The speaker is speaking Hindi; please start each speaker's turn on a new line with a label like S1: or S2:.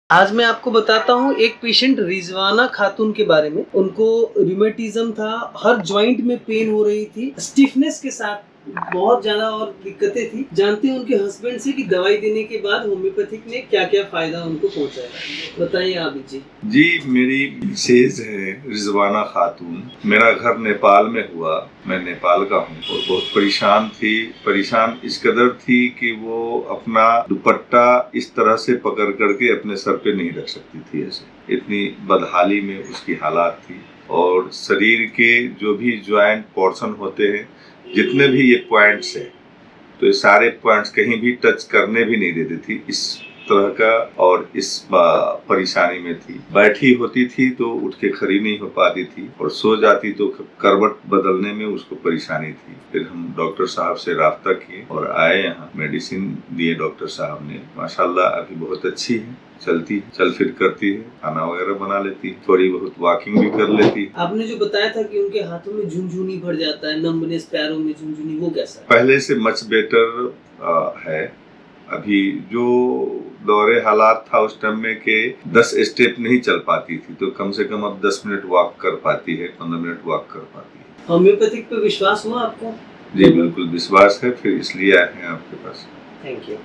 S1: आज मैं आपको बताता हूँ एक पेशेंट रिजवाना खातून के बारे में। उनको रूमेटिज्म था, हर जॉइंट में पेन हो रही थी, स्टिफनेस के साथ बहुत ज्यादा और दिक्कतें थी। जानते हैं उनके हस्बैंड से कि दवाई देने के बाद होम्योपैथिक ने क्या क्या फायदा उनको पहुंचाया। बताइए आप जी।
S2: जी, मेरी मिसेज है रिजवाना खातून। मेरा घर नेपाल में हुआ, मैं नेपाल का हूँ और बहुत परेशान थी। परेशान इस कदर थी कि वो अपना दुपट्टा इस तरह से पकड़ करके अपने सर पे नहीं रख सकती थी। ऐसे इतनी बदहाली में उसकी हालात थी। और शरीर के जो भी ज्वाइंट पोर्शन होते हैं, जितने भी ये पॉइंट्स हैं, तो ये सारे पॉइंट्स कहीं भी टच करने भी नहीं देती थी। इस तरह का और इस परेशानी में थी। बैठी होती थी तो उठ के खड़ी नहीं हो पाती थी और सो जाती तो करवट बदलने में उसको परेशानी थी। फिर हम डॉक्टर साहब से राब्ता किए और आए यहाँ। मेडिसिन दिए डॉक्टर साहब ने। माशाल्लाह अभी बहुत अच्छी है, चलती चल फिर करती है, खाना वगैरह बना लेती है, थोड़ी बहुत वॉकिंग भी कर लेती है।
S1: आपने जो बताया था कि उनके हाथों में झुनझुनी भर जाता है, नंबनेस, पैरों में झुनझुनी, वो कैसा है?
S2: पहले से मच बेटर है। अभी जो दौरे हालात था उस टाइम में के 10 स्टेप नहीं चल पाती थी, तो कम से कम अब 10 मिनट वॉक कर पाती है, 15 मिनट वॉक कर पाती है।
S1: होम्योपैथिक पे विश्वास हुआ आपको?
S2: जी बिल्कुल विश्वास है, फिर इसलिए आए हैं आपके पास।
S1: Thank you.